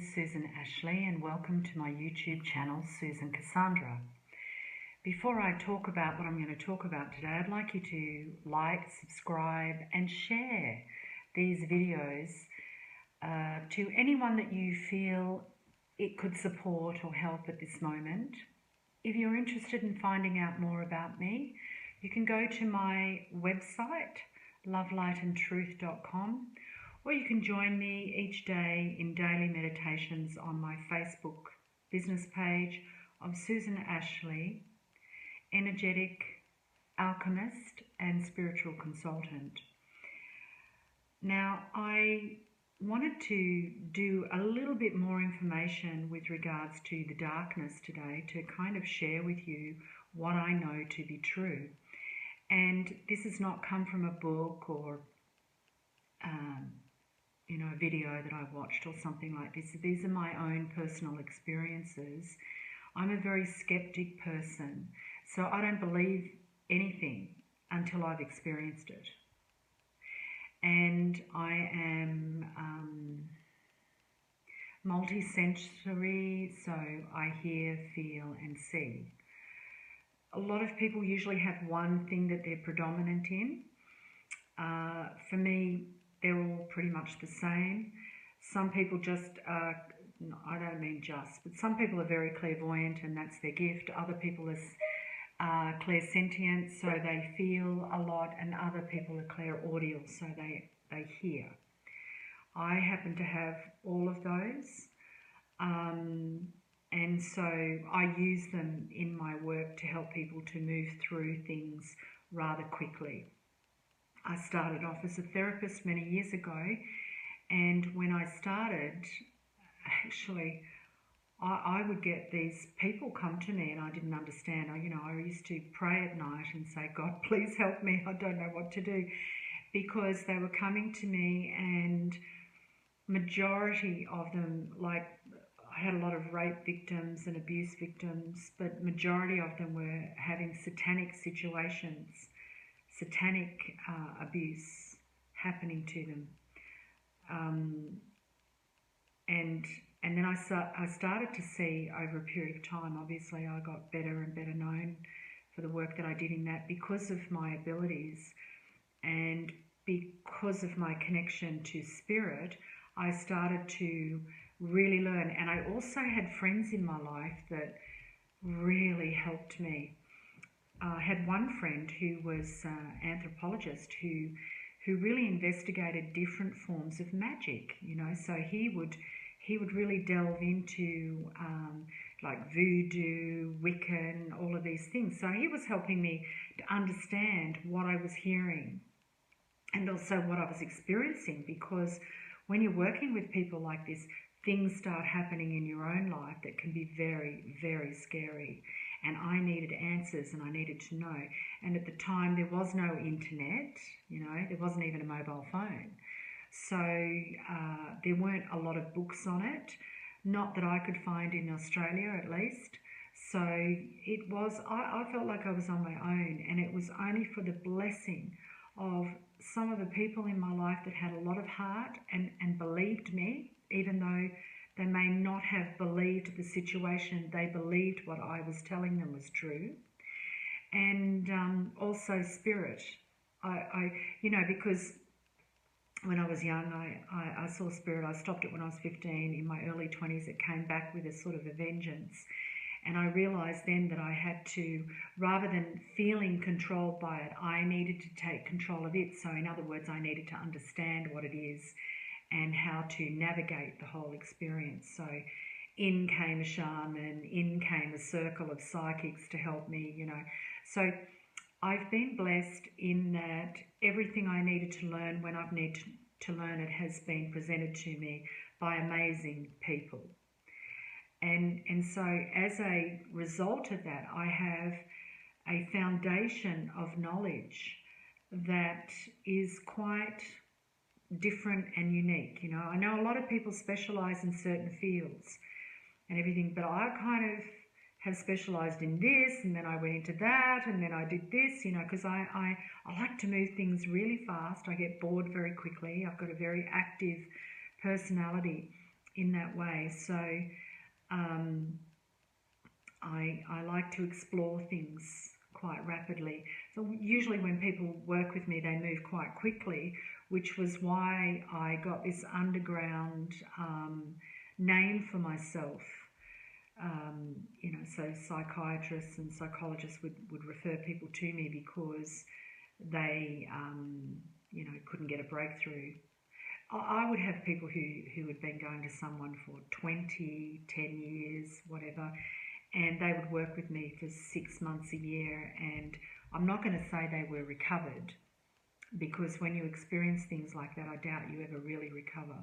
is Susan Ashley and welcome to my YouTube channel, Susan Kassandra. Before I talk about what I'm going to talk about today, I'd like you to like, subscribe and share these videos to anyone that you feel it could support or help at this moment. If you're interested in finding out more about me, you can go to my website, lovelightandtruth.com, or you can join me each day in daily meditations on my Facebook business page of Susan Ashley, energetic alchemist and spiritual consultant. Now, I wanted to do a little bit more information with regards to the darkness today to kind of share with you what I know to be true. And this has not come from a book or a video that I watched or something like this. These are my own personal experiences. I'm a very skeptic person, so I don't believe anything until I've experienced it. And I am multi-sensory, so I hear, feel and see. A lot of people usually have one thing that they're predominant in. For me, they're all pretty much the same. Some people just, I don't mean just, but some people are very clairvoyant and that's their gift. Other people are clairsentient, so they feel a lot, and other people are clairaudial, so they hear. I happen to have all of those, and so I use them in my work to help people to move through things rather quickly. I started off as a therapist many years ago, and when I started, actually, I would get these people come to me and I didn't understand. I used to pray at night and say, God, please help me. I don't know what to do, because they were coming to me, and majority of them, like I had a lot of rape victims and abuse victims, but majority of them were having satanic situations, satanic abuse happening to them. And then I started to see over a period of time, obviously I got better and better known for the work that I did in that because of my abilities and because of my connection to spirit. I started to really learn, and I also had friends in my life that really helped me. I had one friend who was an anthropologist who really investigated different forms of magic, so he would really delve into like voodoo, Wiccan, all of these things. So he was helping me to understand what I was hearing and also what I was experiencing, because when you're working with people like this, things start happening in your own life that can be very, very scary. And I needed answers and I needed to know. And at the time, there was no internet, there wasn't even a mobile phone. So there weren't a lot of books on it, not that I could find in Australia at least. So it was, I felt like I was on my own, and it was only for the blessing of some of the people in my life that had a lot of heart and believed me, even though they may not have believed the situation, they believed what I was telling them was true. And also spirit. Because when I was young, I saw spirit. I stopped it when I was 15. In my early 20s, it came back with a sort of a vengeance. And I realised then that I had to, rather than feeling controlled by it, I needed to take control of it. So in other words, I needed to understand what it is and how to navigate the whole experience. So in came a shaman, in came a circle of psychics to help me, So I've been blessed in that everything I needed to learn when I've needed to learn it has been presented to me by amazing people. And so as a result of that, I have a foundation of knowledge that is quite different and unique. I know a lot of people specialize in certain fields and everything, but I kind of have specialized in this, and then I went into that, and then I did this, because I like to move things really fast. I get bored very quickly. I've got a very active personality. in that way. So I like to explore things quite rapidly. So usually when people work with me, they move quite quickly, which was why I got this underground name for myself. You know, so psychiatrists and psychologists would refer people to me because they, you know, couldn't get a breakthrough. I would have people who had been going to someone for 20, 10 years, whatever, and they would work with me for 6 months, a year, and I'm not going to say they were recovered, because when you experience things like that, I doubt you ever really recover.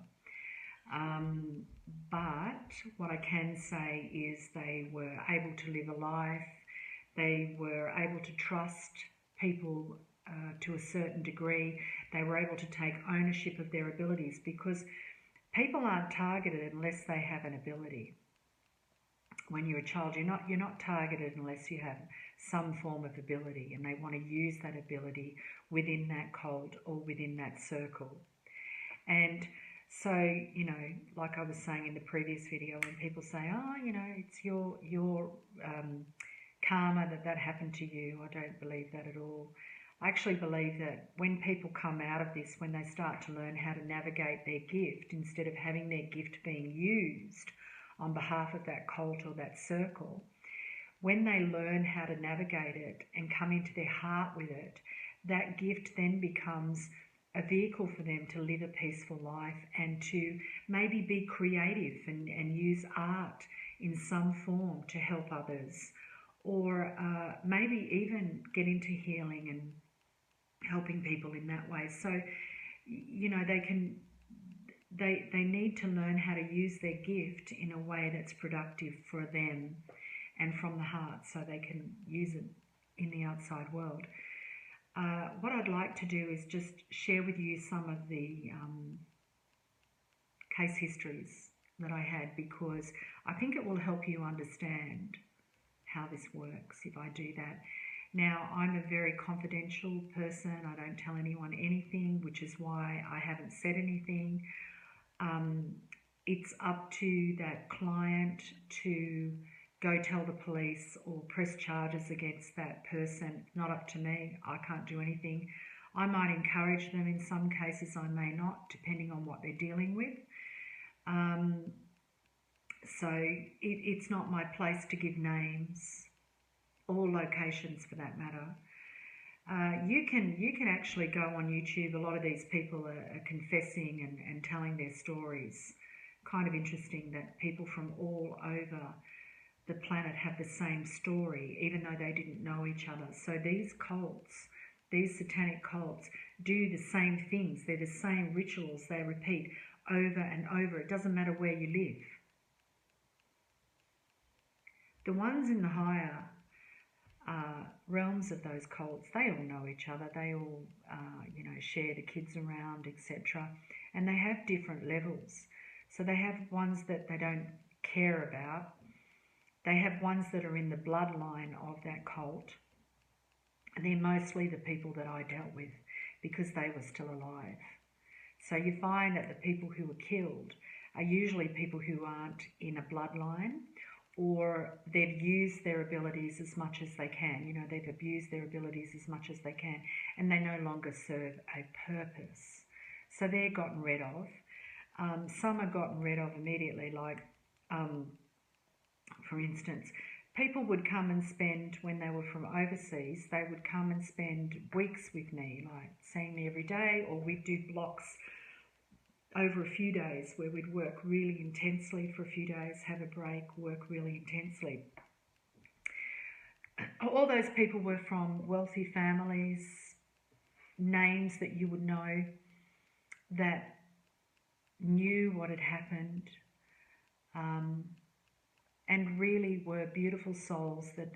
But what I can say is they were able to live a life, they were able to trust people to a certain degree, they were able to take ownership of their abilities, because people aren't targeted unless they have an ability. When you're a child, you're not targeted unless you have some form of ability, and they want to use that ability within that cult or within that circle. And so, you know, like I was saying in the previous video, when people say, oh, you know, it's your karma that happened to you, I don't believe that at all. I actually believe that when people come out of this, when they start to learn how to navigate their gift, instead of having their gift being used on behalf of that cult or that circle, when they learn how to navigate it and come into their heart with it, that gift then becomes a vehicle for them to live a peaceful life and to maybe be creative and use art in some form to help others, or maybe even get into healing and helping people in that way. So, you know, they need to learn how to use their gift in a way that's productive for them and from the heart, so they can use it in the outside world. What I'd like to do is just share with you some of the case histories that I had, because I think it will help you understand how this works if I do that. Now, I'm a very confidential person. I don't tell anyone anything, which is why I haven't said anything. It's up to that client to go tell the police or press charges against that person. Not up to me. I can't do anything. I might encourage them in some cases, I may not, depending on what they're dealing with. So it's not my place to give names or locations for that matter. You can actually go on YouTube. A lot of these people are confessing and telling their stories. Kind of interesting that people from all over the planet have the same story, even though they didn't know each other. So these cults, these satanic cults, do the same things. They're the same rituals they repeat over and over. It doesn't matter where you live. The ones in the higher realms of those cults, they all know each other. They all, you know, share the kids around, etc. And they have different levels. So they have ones that they don't care about. They have ones that are in the bloodline of that cult. And they're mostly the people that I dealt with because they were still alive. So you find that the people who were killed are usually people who aren't in a bloodline, or they've used their abilities as much as they can. You know, they've abused their abilities as much as they can, and they no longer serve a purpose. So they're gotten rid of. Some are gotten rid of immediately, like, for instance, people would come and spend, when they were from overseas, they would come and spend weeks with me, like seeing me every day, or we'd do blocks over a few days where we'd work really intensely for a few days, have a break, work really intensely. All those people were from wealthy families, names that you would know, that knew what had happened, and really were beautiful souls that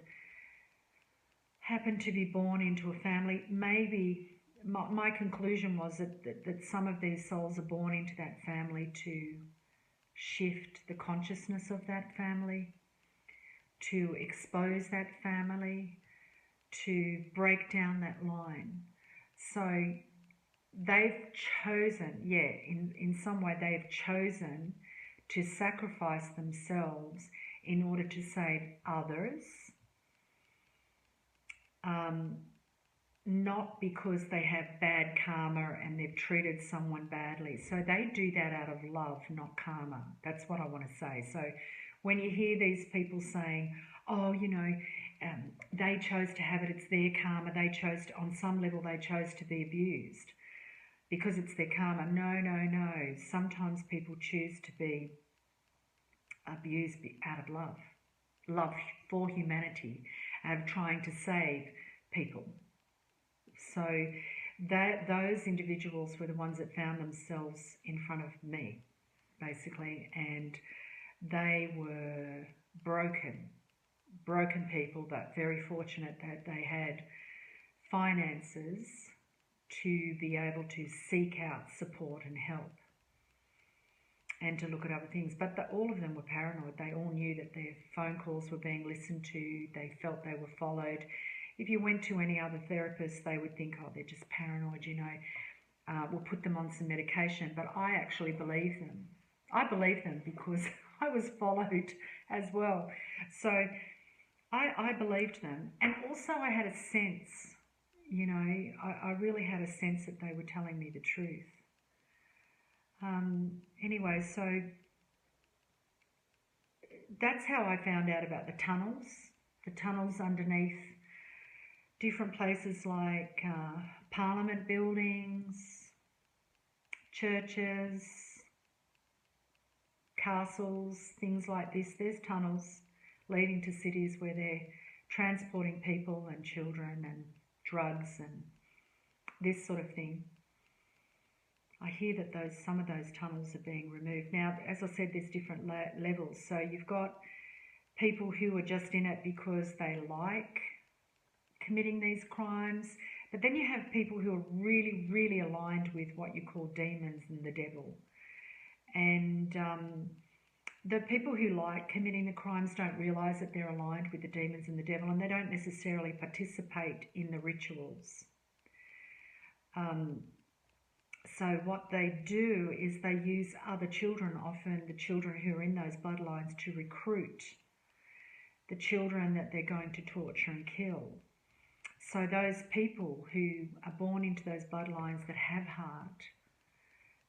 happened to be born into a family. Maybe my conclusion was that some of these souls are born into that family to shift the consciousness of that family, to expose that family, to break down that line. So they've chosen, in some way they've chosen to sacrifice themselves in order to save others, not because they have bad karma and they've treated someone badly. So they do that out of love, not karma. That's what I want to say. So when you hear these people saying, oh, you know, they chose to have it, it's their karma, they chose to, on some level they chose to be abused because it's their karma. No, no, no. Sometimes people choose to be abused out of love. Love for humanity, out of trying to save people. So those individuals were the ones that found themselves in front of me, basically, and they were broken people, but very fortunate that they had finances to be able to seek out support and help and to look at other things. But all of them were paranoid. They all knew that their phone calls were being listened to. They felt they were followed. If you went to any other therapist, they would think, oh, they're just paranoid, you know. We'll put them on some medication. But I actually believe them. I believe them because I was followed as well. So I believed them. And also I had a sense, you know, I really had a sense that they were telling me the truth. Anyway, so that's how I found out about the tunnels underneath different places like parliament buildings, churches, castles, things like this. There's tunnels leading to cities where they're transporting people and children and drugs and this sort of thing. I hear that some of those tunnels are being removed. Now, as I said, there's different levels. So you've got people who are just in it because they like committing these crimes. But then you have people who are really, really aligned with what you call demons and the devil. And the people who like committing the crimes don't realise that they're aligned with the demons and the devil, and they don't necessarily participate in the rituals. So what they do is they use other children, often the children who are in those bloodlines, to recruit the children that they're going to torture and kill. So those people who are born into those bloodlines that have heart,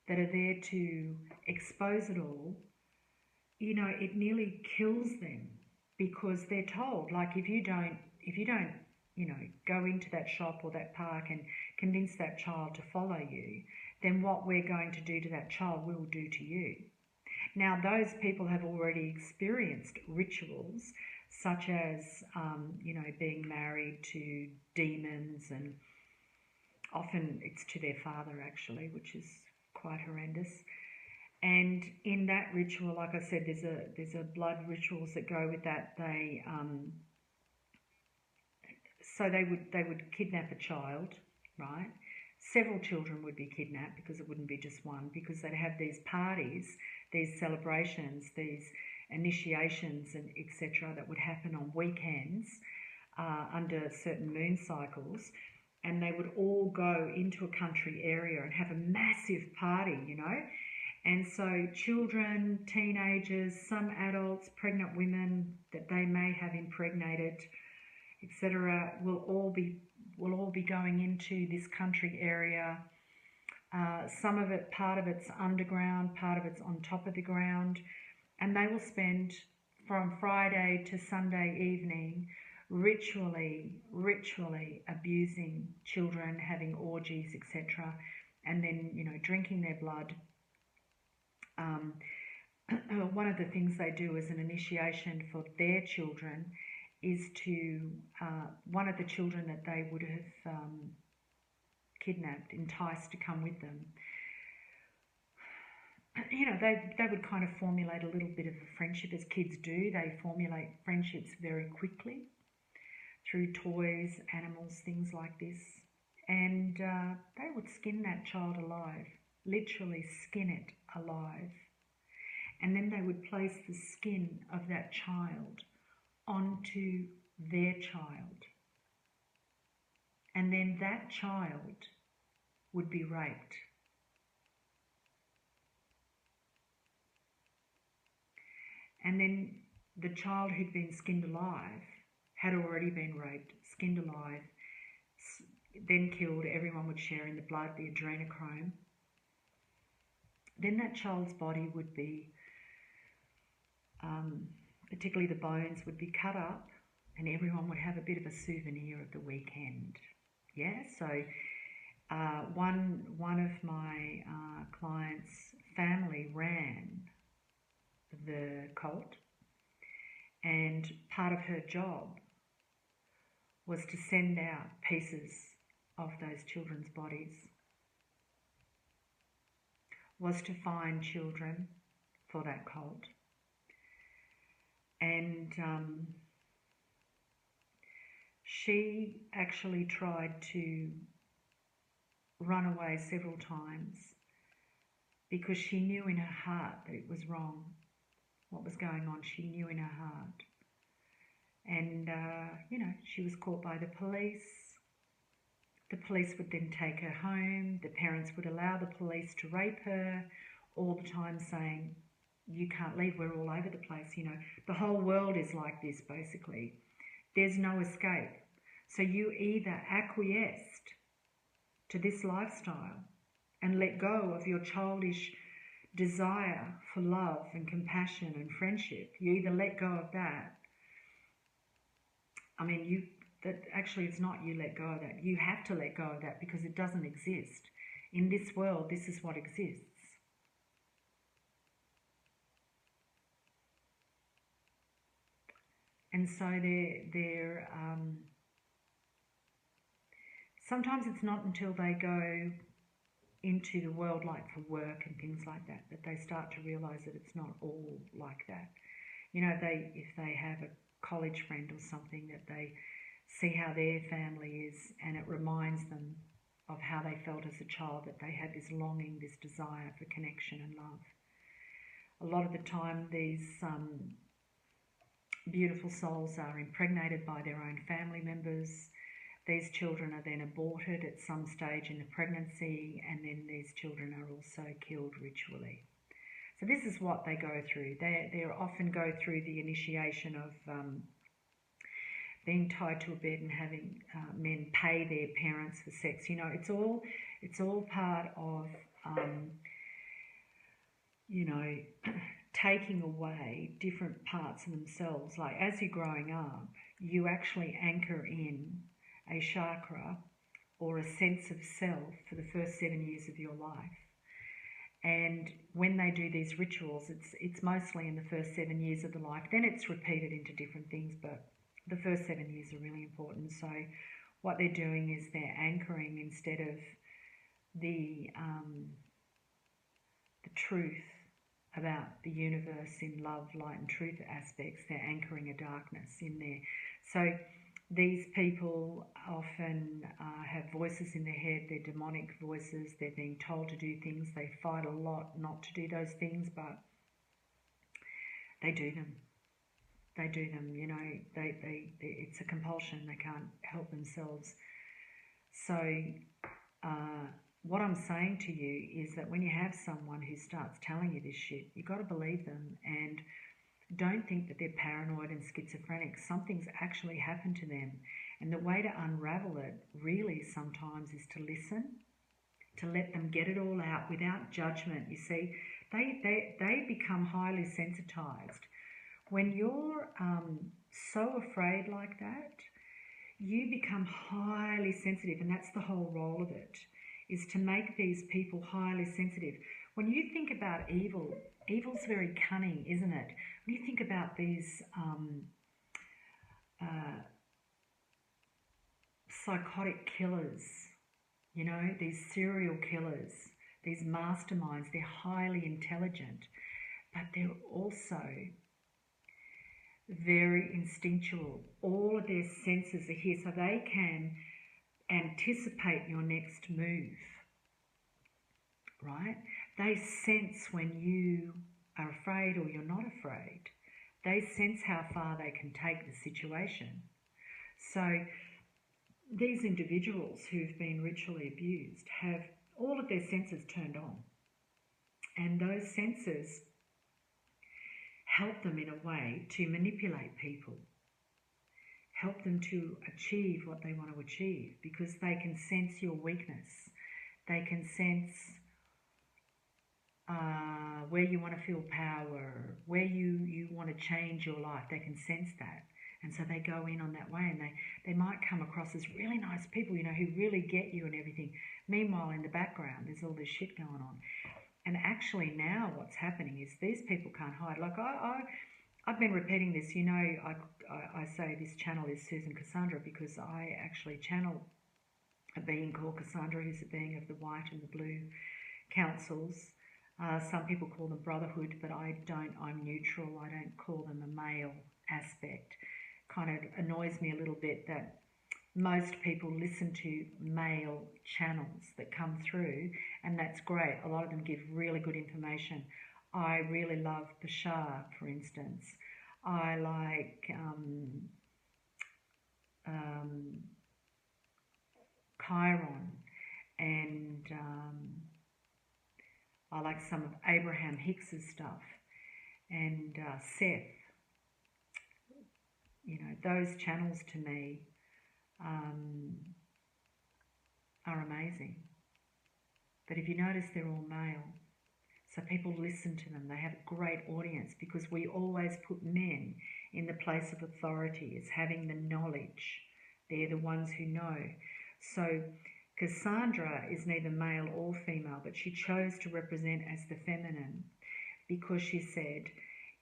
that are there to expose it all, you know, it nearly kills them because they're told, like, if you don't, you know, go into that shop or that park and convince that child to follow you, then what we're going to do to that child, we'll do to you. Now, those people have already experienced rituals such as, you know, being married to demons, and often it's to their father actually, which is quite horrendous. And in that ritual, like I said, there's a blood rituals that go with that. So they would kidnap a child, right? Several children would be kidnapped because it wouldn't be just one, because they'd have these parties, these celebrations, these initiations and etc. that would happen on weekends under certain moon cycles, and they would all go into a country area and have a massive party, you know. And so children, teenagers, some adults, pregnant women that they may have impregnated, etc., will all be going into this country area. Some of it, part of it's underground, part of it's on top of the ground, and they will spend from Friday to Sunday evening ritually abusing children, having orgies, etc., and then, you know, drinking their blood. One of the things they do as an initiation for their children is to, one of the children that they would have kidnapped, enticed to come with them, you know, they would kind of formulate a little bit of a friendship, as kids do. They formulate friendships very quickly through toys, animals, things like this. And they would skin that child alive, literally skin it alive. And then they would place the skin of that child onto their child. And then that child would be raped. And then the child who'd been skinned alive had already been raped, skinned alive, then killed. Everyone would share in the blood, the adrenochrome. Then that child's body would be, particularly the bones, would be cut up, and everyone would have a bit of a souvenir of the weekend. Yeah, so one of my clients' family ran the cult, and part of her job was to send out pieces of those children's bodies, was to find children for that cult. And she actually tried to run away several times because she knew in her heart that it was wrong, what was going on. She knew in her heart. And, she was caught by the police. The police would then take her home. The parents would allow the police to rape her, all the time saying, you can't leave, we're all over the place. The whole world is like this, basically. There's no escape. So you either acquiesced to this lifestyle and let go of your childish desire for love and compassion and friendship. You either let go of that. Actually it's not you let go of that. You have to let go of that because it doesn't exist. In this world, this is what exists. And so sometimes it's not until they go into the world, like for work and things like that, that they start to realise that it's not all like that. If they have a college friend or something, that they see how their family is, and it reminds them of how they felt as a child, that they had this longing, this desire for connection and love. A lot of the time these beautiful souls are impregnated by their own family members. These children are then aborted at some stage in the pregnancy, and then these children are also killed ritually. So this is what they go through. They often go through the initiation of being tied to a bed and having men pay their parents for sex. It's all part of taking away different parts of themselves. Like as you're growing up, you actually anchor in a chakra or a sense of self for the first 7 years of your life. And when they do these rituals, it's mostly in the first 7 years of the life. Then it's repeated into different things, but the first 7 years are really important. So what they're doing is they're anchoring, instead of the truth about the universe in love, light and truth aspects, they're anchoring a darkness in there. So these people often have voices in their head, they're demonic voices, they're being told to do things, they fight a lot not to do those things, but they do them. They do them, it's a compulsion, they can't help themselves. So what I'm saying to you is that when you have someone who starts telling you this shit, you've got to believe them, and don't think that they're paranoid and schizophrenic. Something's actually happened to them. And the way to unravel it really sometimes is to listen, to let them get it all out without judgment. You see, they become highly sensitized. When you're so afraid like that, you become highly sensitive, and that's the whole role of it, is to make these people highly sensitive. When you think about evil, evil's very cunning, isn't it? When you think about these psychotic killers, these serial killers, these masterminds, they're highly intelligent, but they're also very instinctual. All of their senses are here, so they can anticipate your next move, right? They sense when you are afraid or you're not afraid. They sense how far they can take the situation. So these individuals who've been ritually abused have all of their senses turned on. And those senses help them in a way to manipulate people, help them to achieve what they want to achieve, because they can sense your weakness. They can sense where you want to feel power, where you want to change your life. They can sense that. And so they go in on that way, and they might come across as really nice people, you know, who really get you and everything. Meanwhile, in the background, there's all this shit going on. And actually now what's happening is these people can't hide. Like I've been repeating this, you know, I say this channel is Susan Kassandra because I actually channel a being called Kassandra, who's a being of the white and the blue councils. Some people call them brotherhood, but I don't. I'm neutral. I don't call them a male aspect. Kind of annoys me a little bit that most people listen to male channels that come through, and that's great. A lot of them give really good information. I really love Bashar, for instance. I like Chiron, and I like some of Abraham Hicks's stuff, and Seth. You know, those channels to me are amazing. But if you notice, they're all male. So people listen to them. They have a great audience because we always put men in the place of authority as having the knowledge. They're the ones who know. So Kassandra is neither male or female, but she chose to represent as the feminine because she said,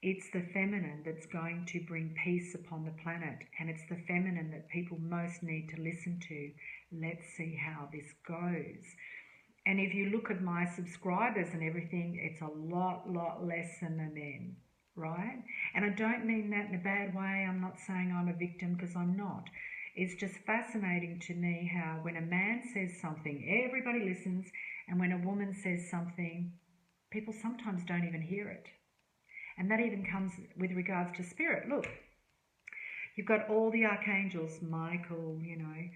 it's the feminine that's going to bring peace upon the planet, and it's the feminine that people most need to listen to. Let's see how this goes. And if you look at my subscribers and everything, it's a lot less than the men, right? And I don't mean that in a bad way. I'm not saying I'm a victim, because I'm not. It's just fascinating to me how when a man says something, everybody listens, and when a woman says something, people sometimes don't even hear it. And that even comes with regards to spirit. Look, you've got all the archangels, Michael, you know,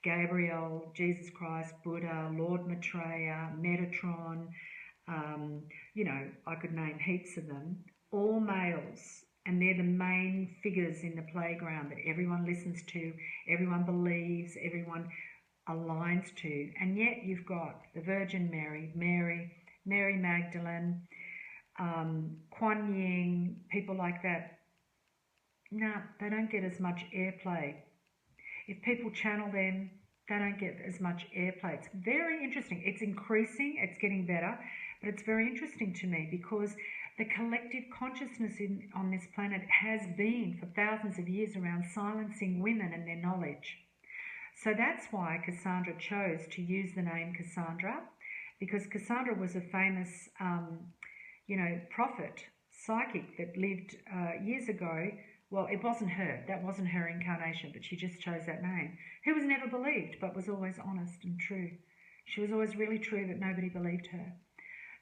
Gabriel, Jesus Christ, Buddha, Lord Maitreya, Metatron, you know, I could name heaps of them, all males. And they're the main figures in the playground that everyone listens to, everyone believes, everyone aligns to. And yet you've got the Virgin Mary, Mary Magdalene, Kuan Yin, people like that. No, they don't get as much airplay. If people channel them, they don't get as much airplay. It's very interesting. It's increasing, it's getting better, but it's very interesting to me because the collective consciousness on this planet has been for thousands of years around silencing women and their knowledge. So that's why Kassandra chose to use the name Kassandra, because Kassandra was a famous you know, prophet, psychic that lived years ago. Well, it wasn't her. That wasn't her incarnation, but she just chose that name. Who was never believed, but was always honest and true. She was always really true, but nobody believed her.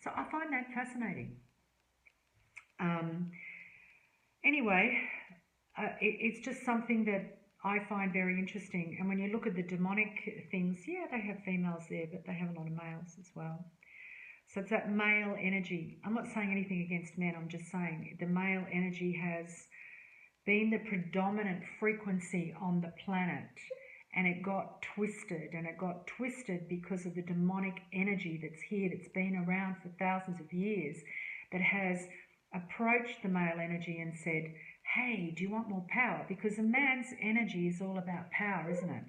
So I find that fascinating. Anyway, it's just something that I find very interesting. And when you look at the demonic things, yeah, they have females there, but they have a lot of males as well. So it's that male energy. I'm not saying anything against men. I'm just saying the male energy has been the predominant frequency on the planet, and it got twisted, and it got twisted because of the demonic energy that's here, that's been around for thousands of years, that has approached the male energy and said, hey, do you want more power? Because a man's energy is all about power, isn't it?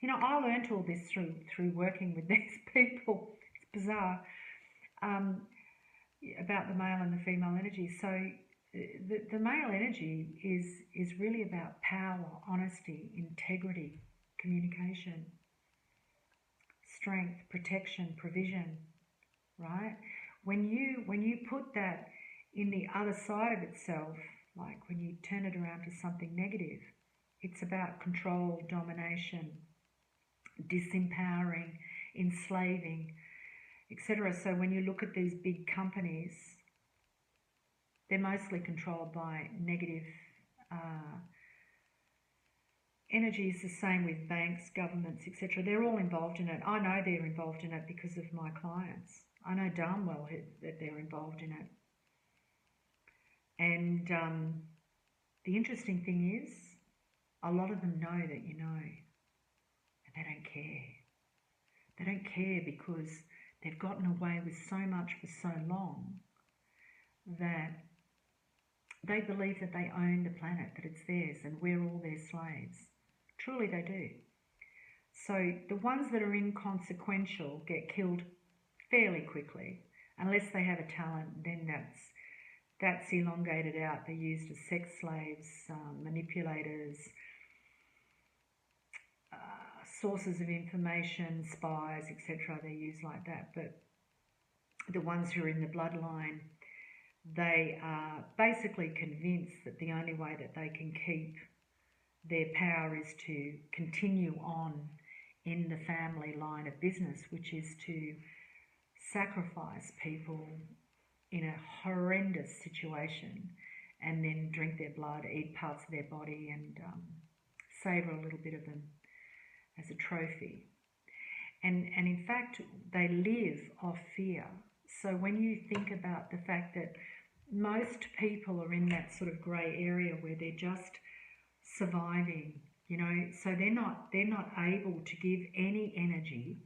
You know, I learned all this through working with these people. It's bizarre. About the male and the female energy. So the male energy is really about power, honesty, integrity, communication, strength, protection, provision, right? When you put that in the other side of itself, like when you turn it around to something negative, it's about control, domination, disempowering, enslaving, etc. So when you look at these big companies, they're mostly controlled by negative energies. The same with banks, governments, etc. They're all involved in it. I know they're involved in it because of my clients. I know darn well that they're involved in it. And the interesting thing is, a lot of them know that you know, and they don't care. They don't care because they've gotten away with so much for so long that they believe that they own the planet, that it's theirs, and we're all their slaves. Truly they do. So the ones that are inconsequential get killed fairly quickly. Unless they have a talent, then that's elongated out. They're used as sex slaves, manipulators, sources of information, spies, etc. They're used like that. But the ones who are in the bloodline, they are basically convinced that the only way that they can keep their power is to continue on in the family line of business, which is to sacrifice people in a horrendous situation and then drink their blood, eat parts of their body, and savour a little bit of them as a trophy. And in fact, they live off fear. So when you think about the fact that most people are in that sort of grey area where they're just surviving, you know, so they're not able to give any energy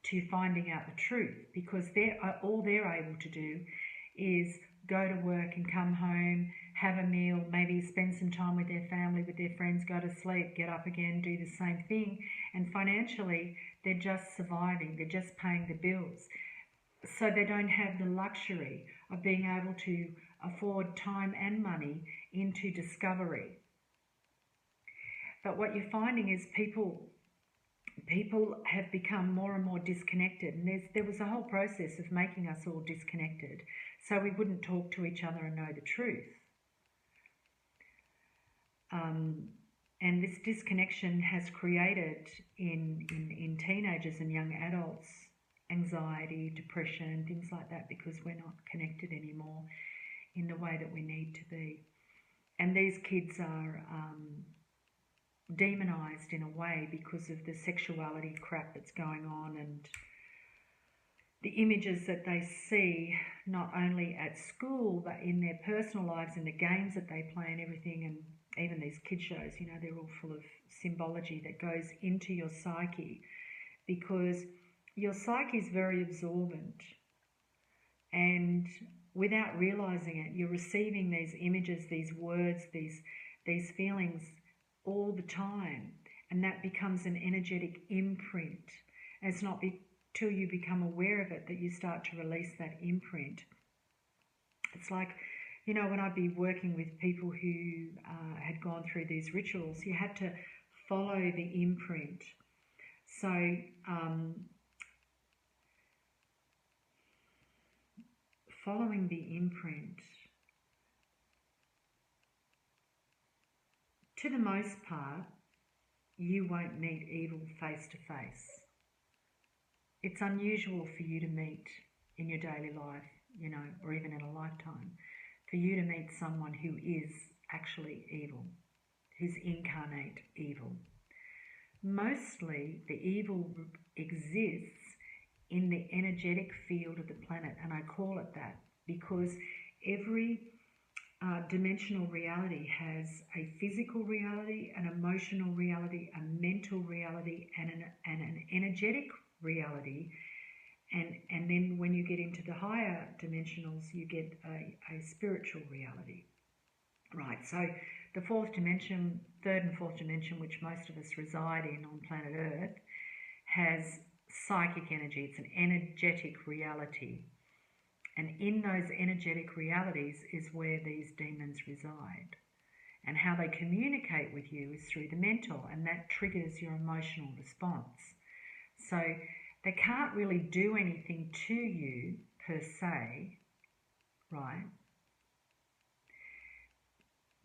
to finding out the truth, because all they're able to do is go to work and come home, have a meal, maybe spend some time with their family, with their friends, go to sleep, get up again, do the same thing. And financially, they're just surviving. They're just paying the bills. So they don't have the luxury of being able to afford time and money into discovery. But what you're finding is people have become more and more disconnected, and there was a whole process of making us all disconnected so we wouldn't talk to each other and know the truth. And this disconnection has created in teenagers and young adults anxiety, depression, things like that, because we're not connected anymore in the way that we need to be. And these kids are demonized in a way because of the sexuality crap that's going on, and the images that they see not only at school but in their personal lives, in the games that they play and everything. And even these kid shows, you know, they're all full of symbology that goes into your psyche, because your psyche is very absorbent, and without realizing it, you're receiving these images, these words, these feelings all the time, and that becomes an energetic imprint. And it's not till you become aware of it that you start to release that imprint. It's like, you know, when I'd be working with people who had gone through these rituals, you had to follow the imprint. So following the imprint, to the most part, you won't meet evil face to face. It's unusual for you to meet in your daily life, you know, or even in a lifetime, for you to meet someone who is actually evil, who's incarnate evil. Mostly the evil exists in the energetic field of the planet, and I call it that because every dimensional reality has a physical reality, an emotional reality, a mental reality, and an energetic reality. And then when you get into the higher dimensionals, you get a spiritual reality. Right, so the fourth dimension, third and fourth dimension, which most of us reside in on planet Earth, has psychic energy. It's an energetic reality. And in those energetic realities is where these demons reside. And how they communicate with you is through the mental, and that triggers your emotional response. So they can't really do anything to you per se, right?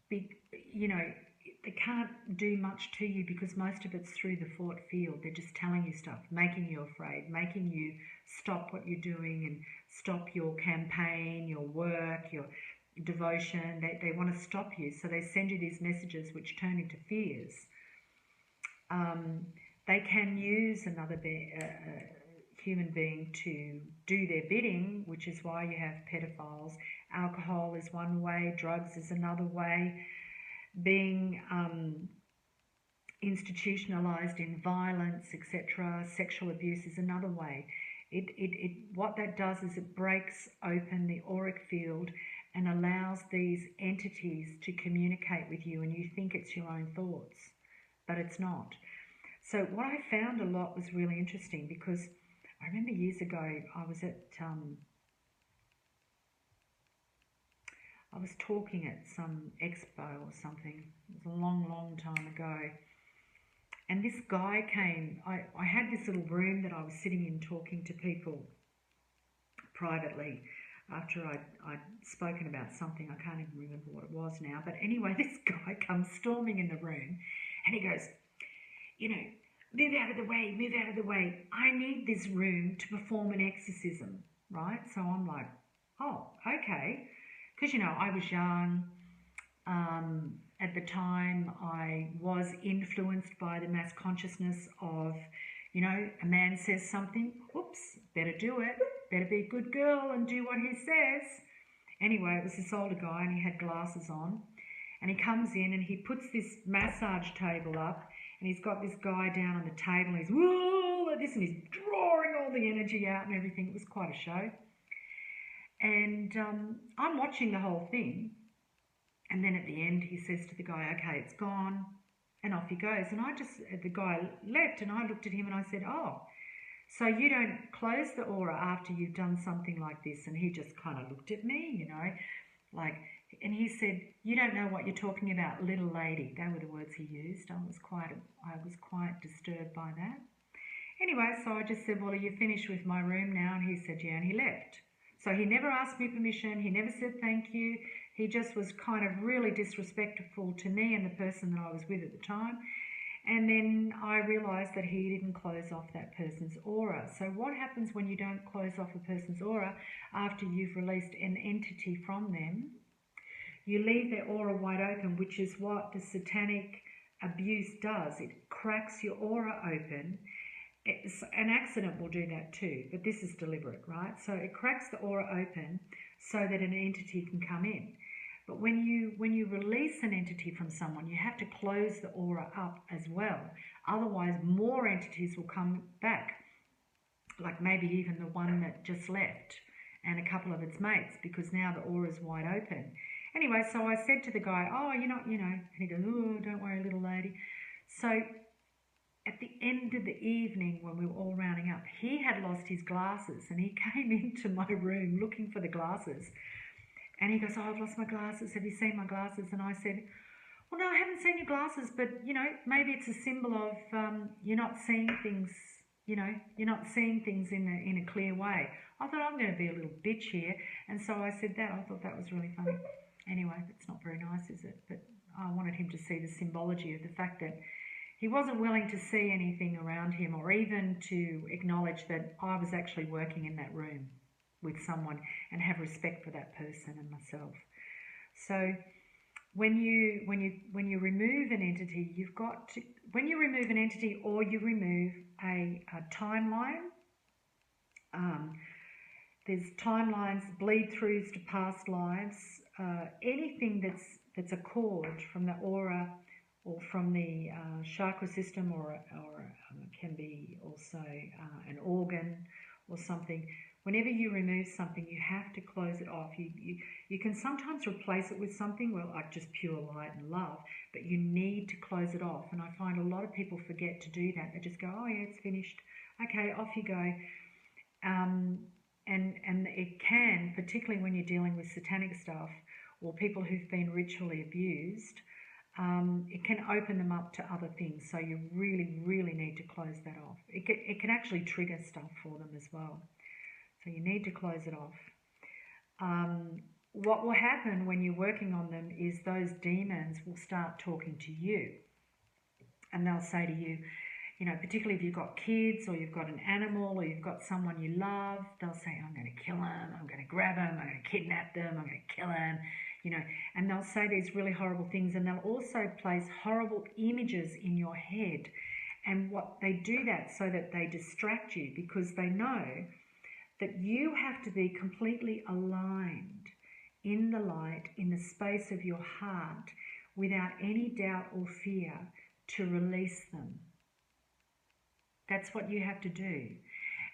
You know, they can't do much to you because most of it's through the thought field. They're just telling you stuff, making you afraid, making you stop what you're doing and stop your campaign, your work, your devotion. They want to stop you, so they send you these messages which turn into fears. They can use another human being to do their bidding, which is why you have pedophiles. Alcohol is one way, drugs is another way. Being institutionalized in violence, etc., sexual abuse is another way. What that does is it breaks open the auric field and allows these entities to communicate with you, and you think it's your own thoughts, but it's not. So what I found a lot was really interesting, because I remember years ago I was talking at some expo or something. It was a long, long time ago. And this guy came. I had this little room that I was sitting in talking to people privately after I'd spoken about something. I can't even remember what it was now. But anyway, this guy comes storming in the room and he goes, you know, move out of the way, move out of the way. I need this room to perform an exorcism, right? So I'm like, oh, okay. Because, you know, I was young. At the time, I was influenced by the mass consciousness of, you know, a man says something, whoops, better do it, better be a good girl and do what he says. Anyway, it was this older guy and he had glasses on, and he comes in and he puts this massage table up, and he's got this guy down on the table and he's, whoa, like this, and he's drawing all the energy out and everything. It was quite a show. And I'm watching the whole thing. And then at the end, he says to the guy, okay, it's gone. And off he goes. And the guy left, and I looked at him and I said, oh, so you don't close the aura after you've done something like this? And he just kind of looked at me, you know, like, and he said, you don't know what you're talking about, little lady. They were the words he used. I was quite disturbed by that. Anyway, so I just said, well, are you finished with my room now? And he said, yeah, and he left. So he never asked me permission. He never said thank you. He just was kind of really disrespectful to me and the person that I was with at the time. And then I realised that he didn't close off that person's aura. So what happens when you don't close off a person's aura after you've released an entity from them? You leave their aura wide open, which is what the satanic abuse does. It cracks your aura open. An accident will do that too, but this is deliberate, right? So it cracks the aura open so that an entity can come in. But when you release an entity from someone, you have to close the aura up as well. Otherwise, more entities will come back, like maybe even the one that just left and a couple of its mates, because now the aura is wide open. Anyway, so I said to the guy, oh, you're not, you know, and he goes, oh, don't worry, little lady. So at the end of the evening, when we were all rounding up, he had lost his glasses, and he came into my room looking for the glasses. And he goes, oh, I've lost my glasses. Have you seen my glasses? And I said, well, no, I haven't seen your glasses, but, you know, maybe it's a symbol of you're not seeing things, you know, you're not seeing things in a clear way. I thought, I'm going to be a little bitch here. And so I said that. I thought that was really funny. Anyway, it's not very nice, is it? But I wanted him to see the symbology of the fact that he wasn't willing to see anything around him, or even to acknowledge that I was actually working in that room with someone, and have respect for that person and myself. So when you remove an entity, you've got to, when you remove an entity or you remove a timeline, there's timelines, bleed-throughs to past lives, anything that's a cord from the aura or from the chakra system, or can be also an organ or something. Whenever you remove something, you have to close it off. You can sometimes replace it with something, well, like just pure light and love, but you need to close it off. And I find a lot of people forget to do that. They just go, oh yeah, it's finished. Okay, off you go. And it can, particularly when you're dealing with satanic stuff or people who've been ritually abused, it can open them up to other things. So you really, really need to close that off. It can actually trigger stuff for them as well. So you need to close it off. What will happen when you're working on them is those demons will start talking to you. And they'll say to you, you know, particularly if you've got kids or you've got an animal or you've got someone you love, they'll say, I'm going to kill them, I'm going to grab them, I'm going to kidnap them, I'm going to kill them, you know. And they'll say these really horrible things, and they'll also place horrible images in your head. And what they do that so that they distract you, because they know that you have to be completely aligned in the light, in the space of your heart, without any doubt or fear, to release them. That's what you have to do.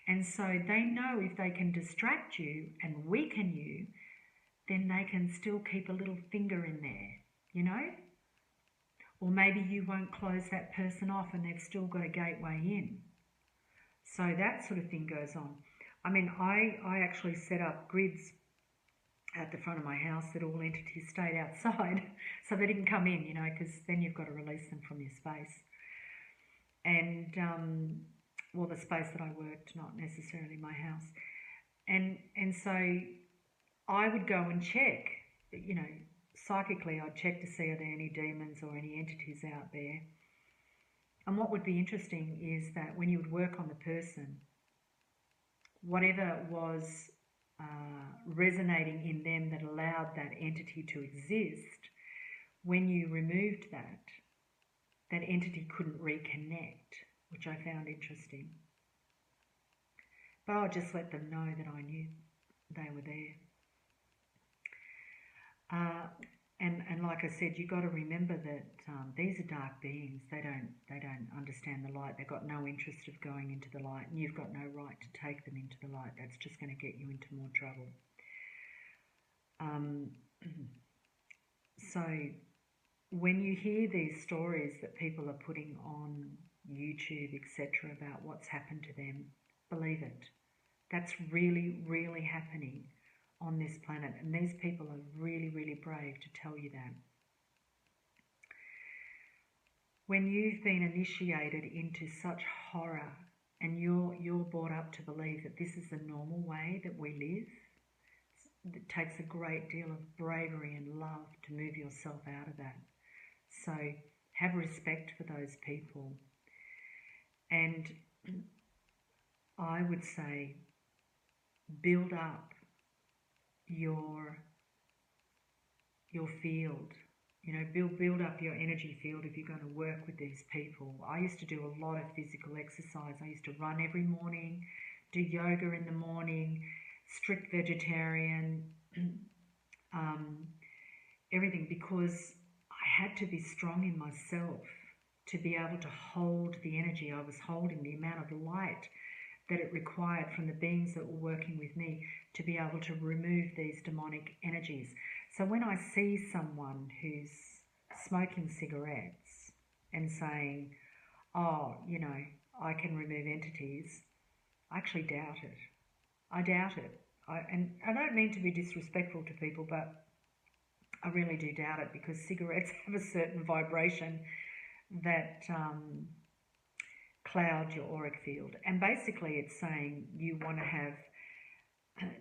And so they know if they can distract you and weaken you, then they can still keep a little finger in there, you know? Or maybe you won't close that person off and they've still got a gateway in. So that sort of thing goes on. I mean, I actually set up grids at the front of my house that all entities stayed outside so they didn't come in, you know, because then you've got to release them from your space. And, well, the space that I worked, not necessarily my house. And so I would go and check, you know, psychically I'd check to see are there any demons or any entities out there. And what would be interesting is that when you would work on the person, whatever was resonating in them that allowed that entity to exist, when you removed that, that entity couldn't reconnect, which I found interesting. But I'll just let them know that I knew they were there. And like I said, you've got to remember that these are dark beings. They don't understand the light. They've got no interest of going into the light, and you've got no right to take them into the light. That's just going to get you into more trouble. So when you hear these stories that people are putting on YouTube, etc., about what's happened to them, believe it. That's really, really happening on this planet, and these people are really, really brave to tell you that. When you've been initiated into such horror and you're brought up to believe that this is the normal way that we live, it takes a great deal of bravery and love to move yourself out of that. So have respect for those people. And I would say build up your field, you know, build up your energy field if you're going to work with these people. I used to do a lot of physical exercise. I used to run every morning, do yoga in the morning, strict vegetarian, everything, because I had to be strong in myself to be able to hold the energy I was holding, the amount of light that it required from the beings that were working with me to be able to remove these demonic energies. So when I see someone who's smoking cigarettes and saying, oh, you know, I can remove entities, I actually doubt it. I doubt it. And I don't mean to be disrespectful to people, but I really do doubt it, because cigarettes have a certain vibration that cloud your auric field. And basically it's saying you want to have,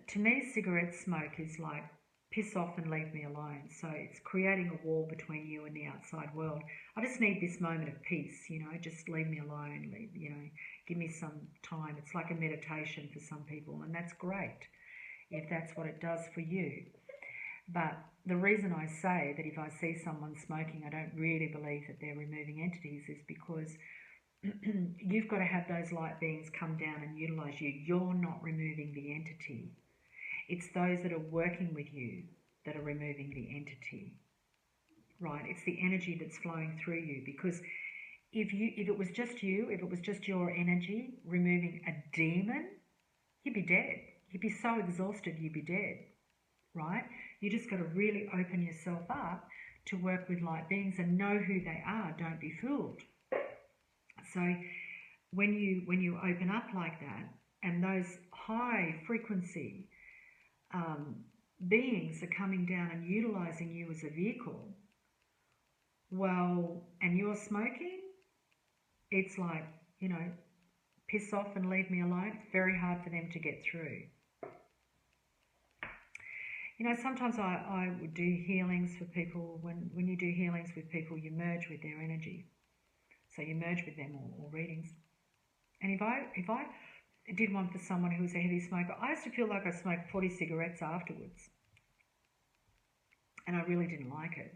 to me, cigarette smoke is like piss off and leave me alone. So it's creating a wall between you and the outside world. I just need this moment of peace, you know, just leave me alone, you know, give me some time. It's like a meditation for some people, and that's great if that's what it does for you. But the reason I say that if I see someone smoking, I don't really believe that they're removing entities is because you've got to have those light beings come down and utilize you. You're not removing the entity. It's those that are working with you that are removing the entity, right? It's the energy that's flowing through you, because if it was just you, if it was just your energy removing a demon, you'd be dead. You'd be so exhausted, you'd be dead, right? You just got to really open yourself up to work with light beings and know who they are. Don't be fooled. So when you open up like that, and those high frequency beings are coming down and utilizing you as a vehicle, well, and you're smoking, it's like, you know, piss off and leave me alone. It's very hard for them to get through. You know, sometimes I would do healings for people. When you do healings with people, you merge with their energy. So you merge with them, or readings. And if I did one for someone who was a heavy smoker, I used to feel like I smoked 40 cigarettes afterwards. And I really didn't like it.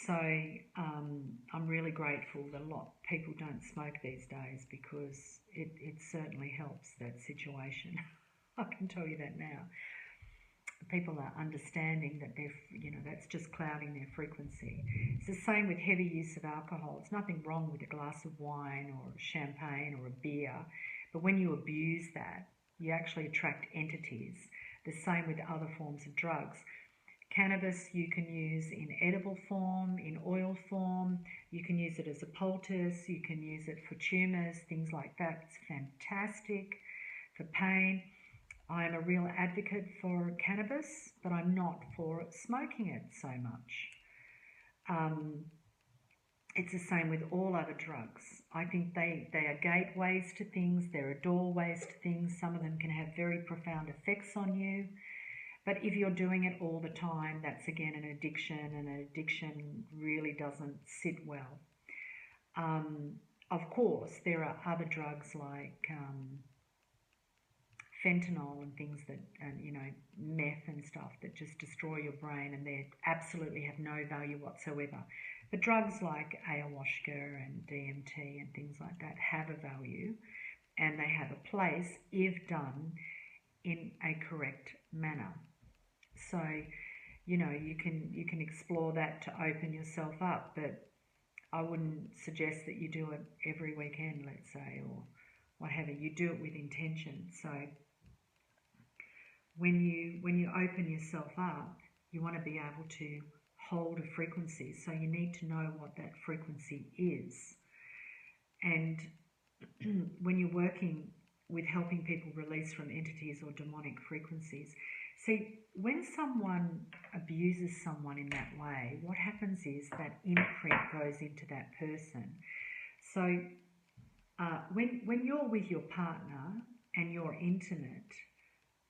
So I'm really grateful that a lot of people don't smoke these days, because it certainly helps that situation. I can tell you that now. People are understanding that that's just clouding their frequency. It's the same with heavy use of alcohol. There's nothing wrong with a glass of wine or champagne or a beer, but when you abuse that, you actually attract entities. The same with other forms of drugs. Cannabis you can use in edible form, in oil form. You can use it as a poultice. You can use it for tumours, things like that. It's fantastic for pain. I am a real advocate for cannabis, but I'm not for smoking it so much. It's the same with all other drugs. I think they are gateways to things, they're doorways to things. Some of them can have very profound effects on you. But if you're doing it all the time, that's again an addiction, and an addiction really doesn't sit well. Of course, there are other drugs like fentanyl and things that, meth and stuff that just destroy your brain, and they absolutely have no value whatsoever. But drugs like ayahuasca and DMT and things like that have a value, and they have a place if done in a correct manner. So, you can explore that to open yourself up, but I wouldn't suggest that you do it every weekend, let's say, or whatever. You do it with intention. So when you open yourself up, you want to be able to hold a frequency. So you need to know what that frequency is. And when you're working with helping people release from entities or demonic frequencies, see, when someone abuses someone in that way, what happens is that imprint goes into that person. So when you're with your partner and you're intimate,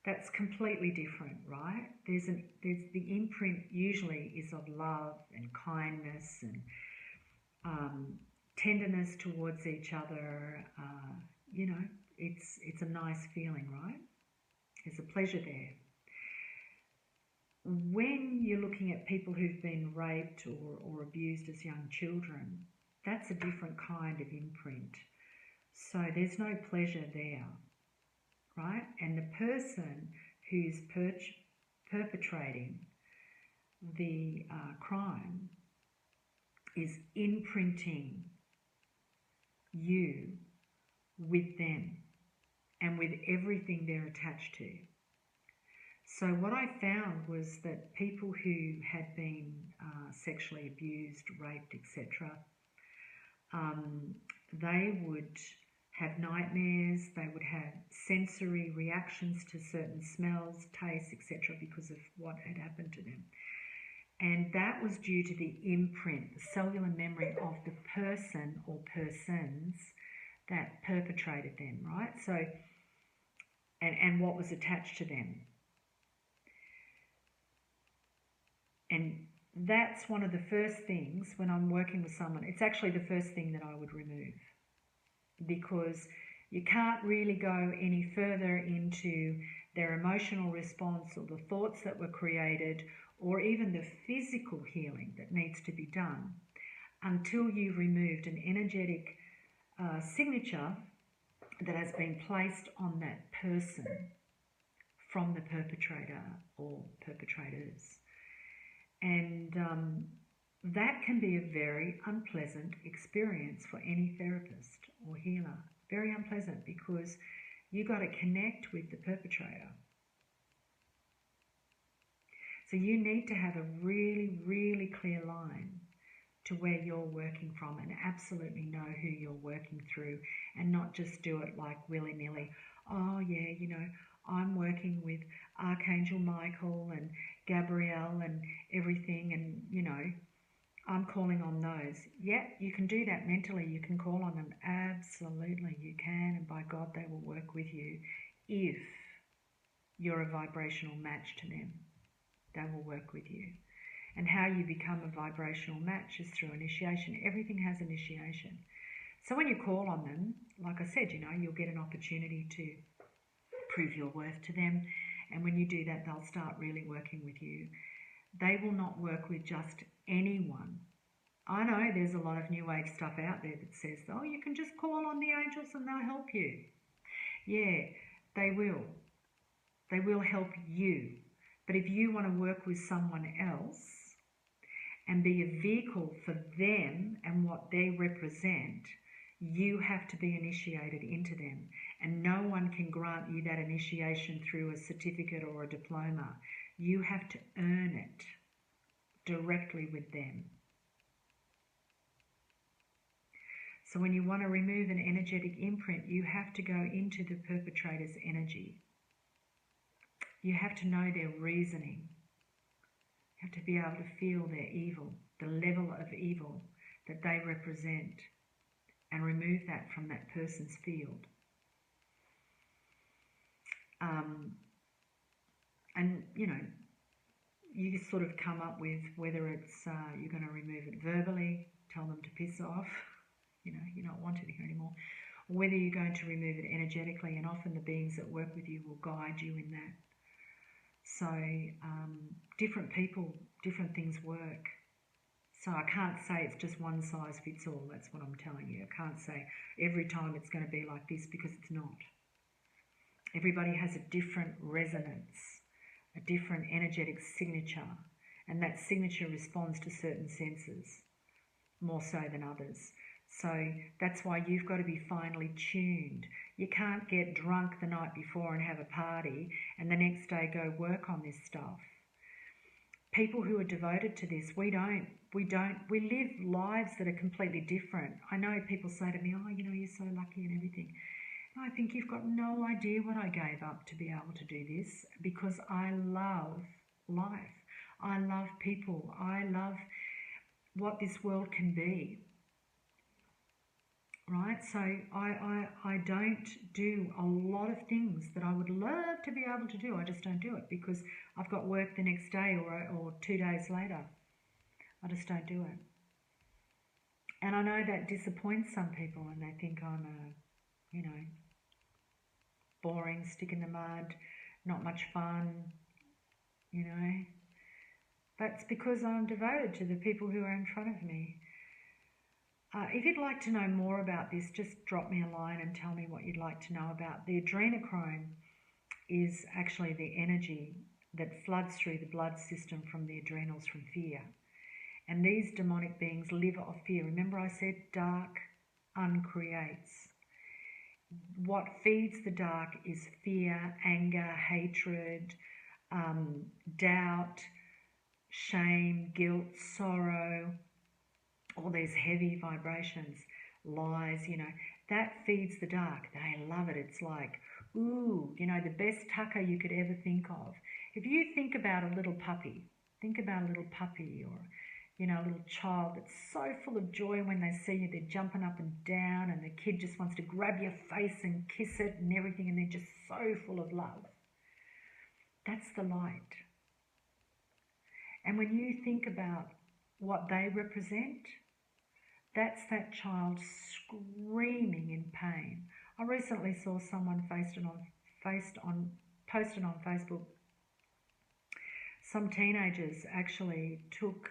that's completely different, right? There's the imprint usually is of love and kindness and tenderness towards each other. It's a nice feeling, right? There's a pleasure there. When you're looking at people who've been raped or abused as young children, that's a different kind of imprint. So there's no pleasure there, right? And the person who's perpetrating the crime is imprinting you with them and with everything they're attached to. So what I found was that people who had been sexually abused, raped, etc., they would have nightmares, they would have sensory reactions to certain smells, tastes, etc., because of what had happened to them. And that was due to the imprint, the cellular memory of the person or persons that perpetrated them, right? So, and what was attached to them. And that's one of the first things when I'm working with someone. It's actually the first thing that I would remove, because you can't really go any further into their emotional response or the thoughts that were created or even the physical healing that needs to be done until you've removed an energetic signature that has been placed on that person from the perpetrator or perpetrators. And that can be a very unpleasant experience for any therapist or healer. Very unpleasant, because you got to connect with the perpetrator. So you need to have a really, really clear line to where you're working from and absolutely know who you're working through, and not just do it like willy-nilly. Oh yeah, I'm working with Archangel Michael and Gabrielle and everything, and I'm calling on those. Yeah, you can do that mentally. You can call on them. Absolutely, you can. And by God, they will work with you if you're a vibrational match to them. They will work with you. And how you become a vibrational match is through initiation. Everything has initiation. So when you call on them, like I said, you'll get an opportunity to prove your worth to them. And when you do that, they'll start really working with you. They will not work with just anyone I know there's a lot of new age stuff out there that says, oh, you can just call on the angels and they'll help you. Yeah, they will. They will help you. But if you want to work with someone else and be a vehicle for them and what they represent, you have to be initiated into them. And no one can grant you that initiation through a certificate or a diploma. You have to earn it directly with them. So when you want to remove an energetic imprint, you have to go into the perpetrator's energy. You have to know their reasoning. You have to be able to feel their evil, the level of evil that they represent, and remove that from that person's field. And, you know, you sort of come up with whether it's you're going to remove it verbally, tell them to piss off, you know, you don't want it here anymore, or whether you're going to remove it energetically, and often the beings that work with you will guide you in that. So different people, different things work. So I can't say it's just one size fits all, that's what I'm telling you. I can't say every time it's going to be like this, because it's not. Everybody has a different resonance, a different energetic signature, and that signature responds to certain senses, more so than others. So that's why you've got to be finely tuned. You can't get drunk the night before and have a party and the next day go work on this stuff. People who are devoted to this, we live lives that are completely different. I know people say to me, oh, you know, you're so lucky and everything. And I think you've got no idea what I gave up to be able to do this, because I love life. I love people. I love what this world can be. Right? So I don't do a lot of things that I would love to be able to do. I just don't do it because I've got work the next day or 2 days later. I just don't do it. And I know that disappoints some people, and they think I'm a, you know, boring, stick in the mud, not much fun, you know. But it's because I'm devoted to the people who are in front of me. If you'd like to know more about this, just drop me a line and tell me what you'd like to know about. The adrenochrome is actually the energy that floods through the blood system from the adrenals from fear. And these demonic beings live off fear. Remember I said dark uncreates. What feeds the dark is fear, anger, hatred, doubt, shame, guilt, sorrow, all these heavy vibrations, lies, you know, that feeds the dark. They love it. It's like, ooh, you know, the best tucker you could ever think of. If you think about a little puppy, or, you know, a little child that's so full of joy when they see you, they're jumping up and down, and the kid just wants to grab your face and kiss it and everything, and they're just so full of love. That's the light. And when you think about what they represent, that's that child screaming in pain. I recently saw someone posted on Facebook. Some teenagers actually took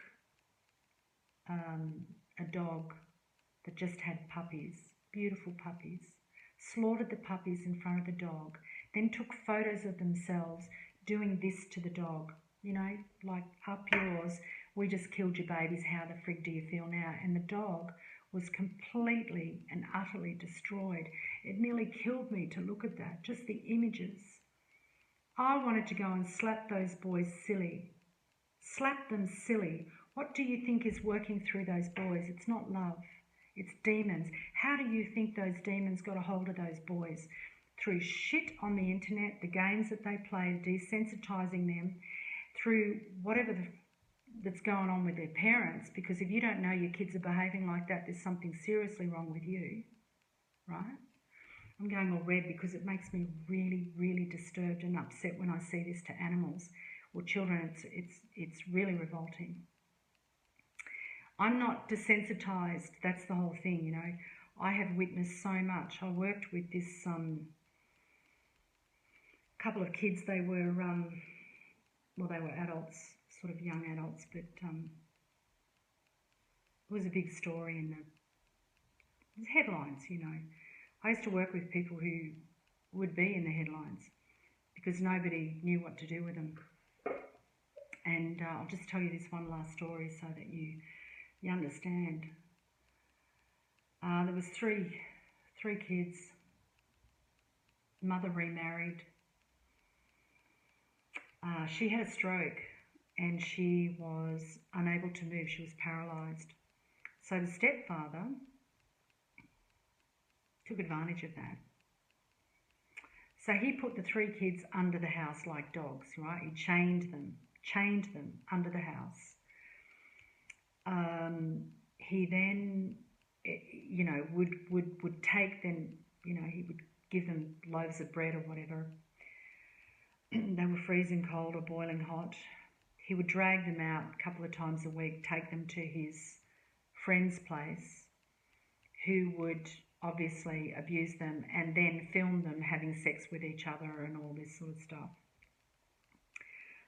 a dog that just had puppies, beautiful puppies, slaughtered the puppies in front of the dog, then took photos of themselves doing this to the dog. You know, like, up yours, we just killed your babies, how the frig do you feel now? And the dog was completely and utterly destroyed. It nearly killed me to look at that, just the images. I wanted to go and slap those boys silly. Slap them silly. What do you think is working through those boys? It's not love. It's demons. How do you think those demons got a hold of those boys? Through shit on the internet, the games that they play, desensitizing them, through whatever that's going on with their parents, because if you don't know your kids are behaving like that, there's something seriously wrong with you, right? I'm going all red because it makes me really, really disturbed and upset when I see this to animals or children. It's really revolting. I'm not desensitized. That's the whole thing, you know. I have witnessed so much. I worked with this couple of kids. They were they were adults, sort of young adults, but it was a big story in the headlines, you know. I used to work with people who would be in the headlines because nobody knew what to do with them. And I'll just tell you this one last story so that you understand. There was three kids. Mother remarried. She had a stroke and she was unable to move. She was paralysed. So the stepfather took advantage of that. So he put the three kids under the house like dogs, right? He chained them under the house. He then, you know, would take them, you know, he would give them loaves of bread or whatever. They were freezing cold or boiling hot. He would drag them out a couple of times a week, take them to his friend's place, who would obviously abuse them and then film them having sex with each other and all this sort of stuff.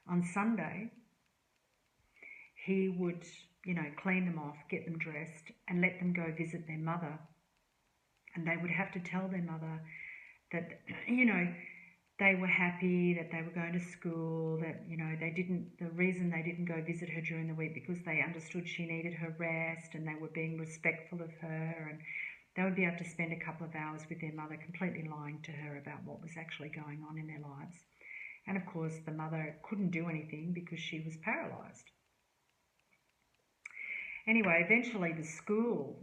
On Sunday, he would, you know, clean them off, get them dressed and let them go visit their mother. And they would have to tell their mother that, you know, they were happy, that they were going to school, that, you know, the reason they didn't go visit her during the week because they understood she needed her rest and they were being respectful of her, and they would be able to spend a couple of hours with their mother completely lying to her about what was actually going on in their lives. And of course, the mother couldn't do anything because she was paralysed. Anyway, eventually the school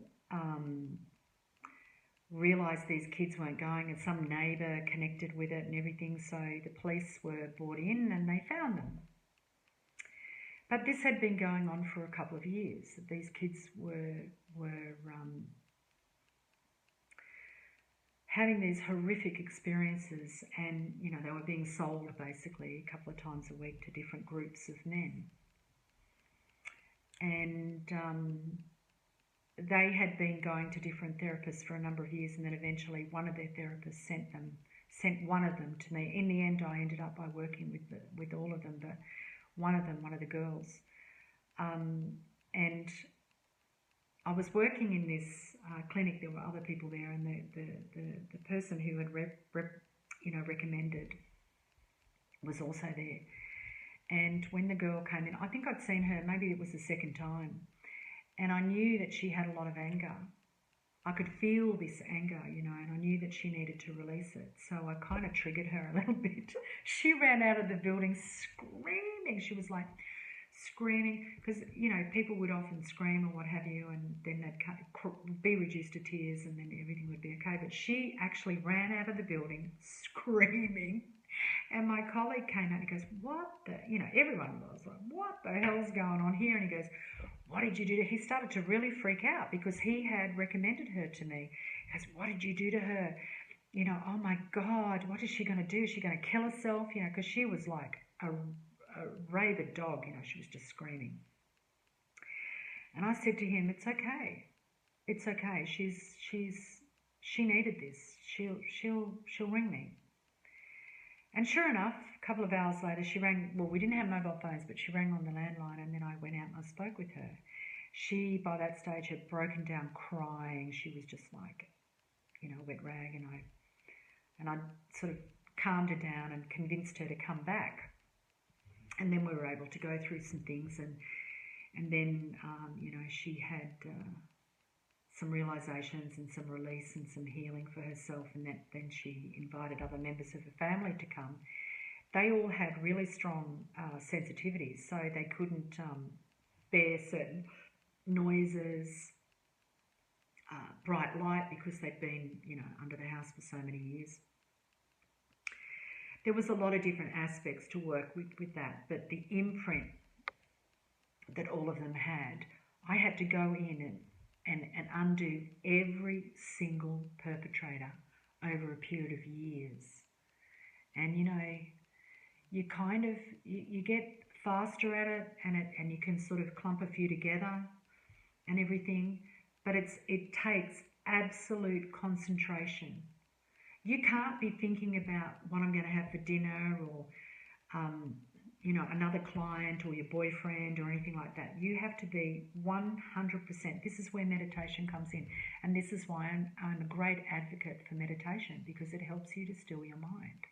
realised these kids weren't going, and some neighbour connected with it and everything, so the police were brought in and they found them. But this had been going on for a couple of years. These kids were having these horrific experiences, and, you know, they were being sold basically a couple of times a week to different groups of men. And they had been going to different therapists for a number of years, and then eventually one of their therapists sent one of them to me. In the end, I ended up by working with all of them, but one of the girls. And I was working in this clinic. There were other people there, and the person who had recommended was also there. And when the girl came in, I think I'd seen her, maybe it was the second time, and I knew that she had a lot of anger. I could feel this anger, you know, and I knew that she needed to release it. So I kind of triggered her a little bit. She ran out of the building screaming. She was like screaming because, you know, people would often scream or what have you, and then they'd be reduced to tears and then everything would be okay. But she actually ran out of the building screaming. And my colleague came out and he goes, what the, you know, everyone was like, what the hell's going on here? And he goes, what did you do to her? He started to really freak out because he had recommended her to me. He goes, what did you do to her? You know, oh my God, what is she going to do? Is she going to kill herself? You know, because she was like a rabid dog, you know, she was just screaming. And I said to him, it's okay. It's okay. She needed this. She'll ring me. And sure enough, a couple of hours later, she rang. Well, we didn't have mobile phones, but she rang on the landline, and then I went out and I spoke with her. She, by that stage, had broken down crying. She was just like, you know, a wet rag, and I sort of calmed her down and convinced her to come back. And then we were able to go through some things, and then, you know, she had some realizations and some release and some healing for herself, and then she invited other members of her family to come. They all had really strong sensitivities, so they couldn't bear certain noises, bright light, because they'd been, you know, under the house for so many years. There was a lot of different aspects to work with that, but the imprint that all of them had, I had to go in and undo every single perpetrator over a period of years. And, you know, you kind of, you get faster at it, and you can sort of clump a few together and everything, but it takes absolute concentration. You can't be thinking about what I'm going to have for dinner, or another client or your boyfriend or anything like that. You have to be 100%. This is where meditation comes in. And this is why I'm a great advocate for meditation, because it helps you to still your mind.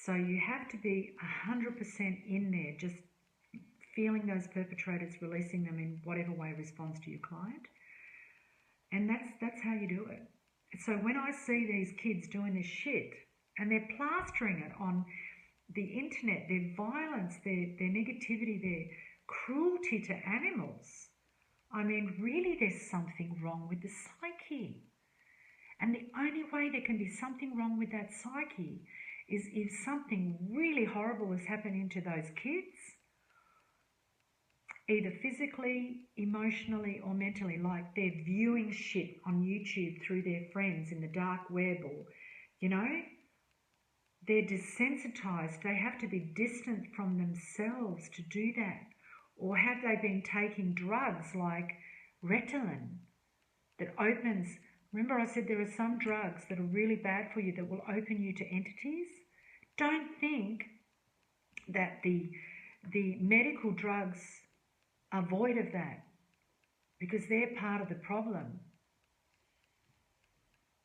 So you have to be 100% in there, just feeling those perpetrators, releasing them in whatever way responds to your client. And that's how you do it. So when I see these kids doing this shit, and they're plastering it on the internet, their violence, their negativity, their cruelty to animals, I mean, really there's something wrong with the psyche. And the only way there can be something wrong with that psyche is if something really horrible is happening to those kids, either physically, emotionally, or mentally, like they're viewing shit on YouTube through their friends in the dark web, or, they're desensitized. They have to be distant from themselves to do that. Or have they been taking drugs like Ritalin that opens... Remember I said there are some drugs that are really bad for you that will open you to entities? Don't think that the medical drugs are void of that, because they're part of the problem.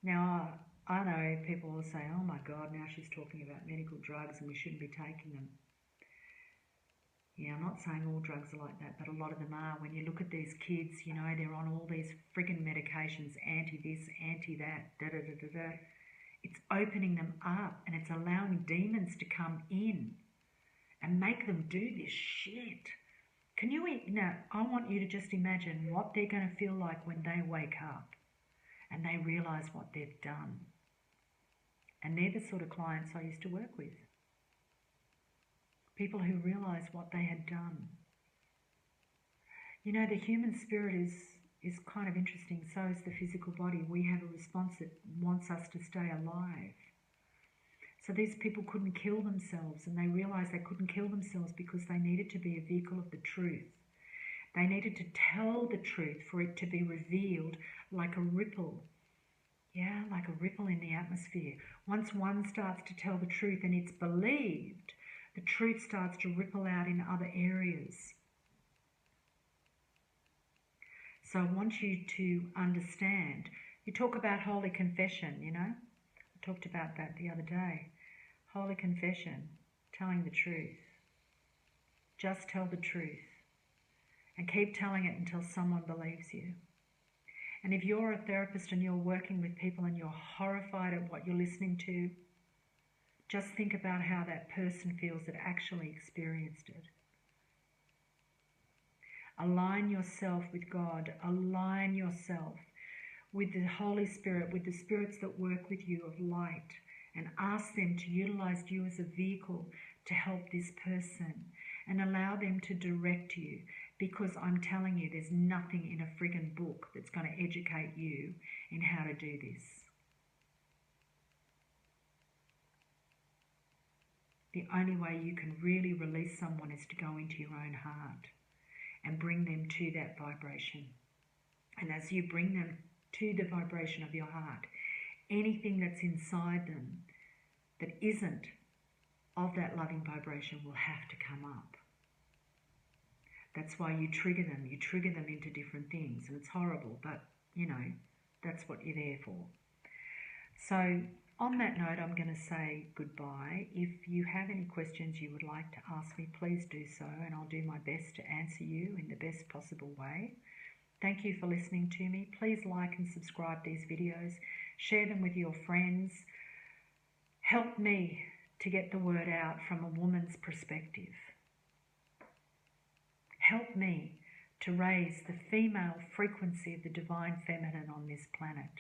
Now, I know people will say, oh my God, now she's talking about medical drugs and we shouldn't be taking them. Yeah, I'm not saying all drugs are like that, but a lot of them are. When you look at these kids, they're on all these friggin' medications, anti-this, anti-that, da-da-da-da-da. It's opening them up, and it's allowing demons to come in and make them do this shit. Now, I want you to just imagine what they're going to feel like when they wake up and they realise what they've done. And they're the sort of clients I used to work with. People who realised what they had done. The human spirit is kind of interesting. So is the physical body. We have a response that wants us to stay alive. So these people couldn't kill themselves, and they realised they couldn't kill themselves because they needed to be a vehicle of the truth. They needed to tell the truth for it to be revealed like a ripple. Yeah, like a ripple in the atmosphere. Once one starts to tell the truth and it's believed, the truth starts to ripple out in other areas. So I want you to understand. You talk about holy confession, I talked about that the other day. Holy confession, telling the truth. Just tell the truth. And keep telling it until someone believes you. And if you're a therapist and you're working with people and you're horrified at what you're listening to, just think about how that person feels that actually experienced it. Align yourself with God. Align yourself with the Holy Spirit, with the spirits that work with you of light, and ask them to utilize you as a vehicle to help this person, and allow them to direct you, because I'm telling you, there's nothing in a friggin' book that's going to educate you in how to do this. The only way you can really release someone is to go into your own heart and bring them to that vibration. And as you bring them to the vibration of your heart, anything that's inside them that isn't of that loving vibration will have to come up. That's why you trigger them. You trigger them into different things. And it's horrible, but, that's what you're there for. So on that note, I'm going to say goodbye. If you have any questions you would like to ask me, please do so, and I'll do my best to answer you in the best possible way. Thank you for listening to me. Please like and subscribe these videos. Share them with your friends. Help me to get the word out from a woman's perspective. Help me to raise the female frequency of the divine feminine on this planet.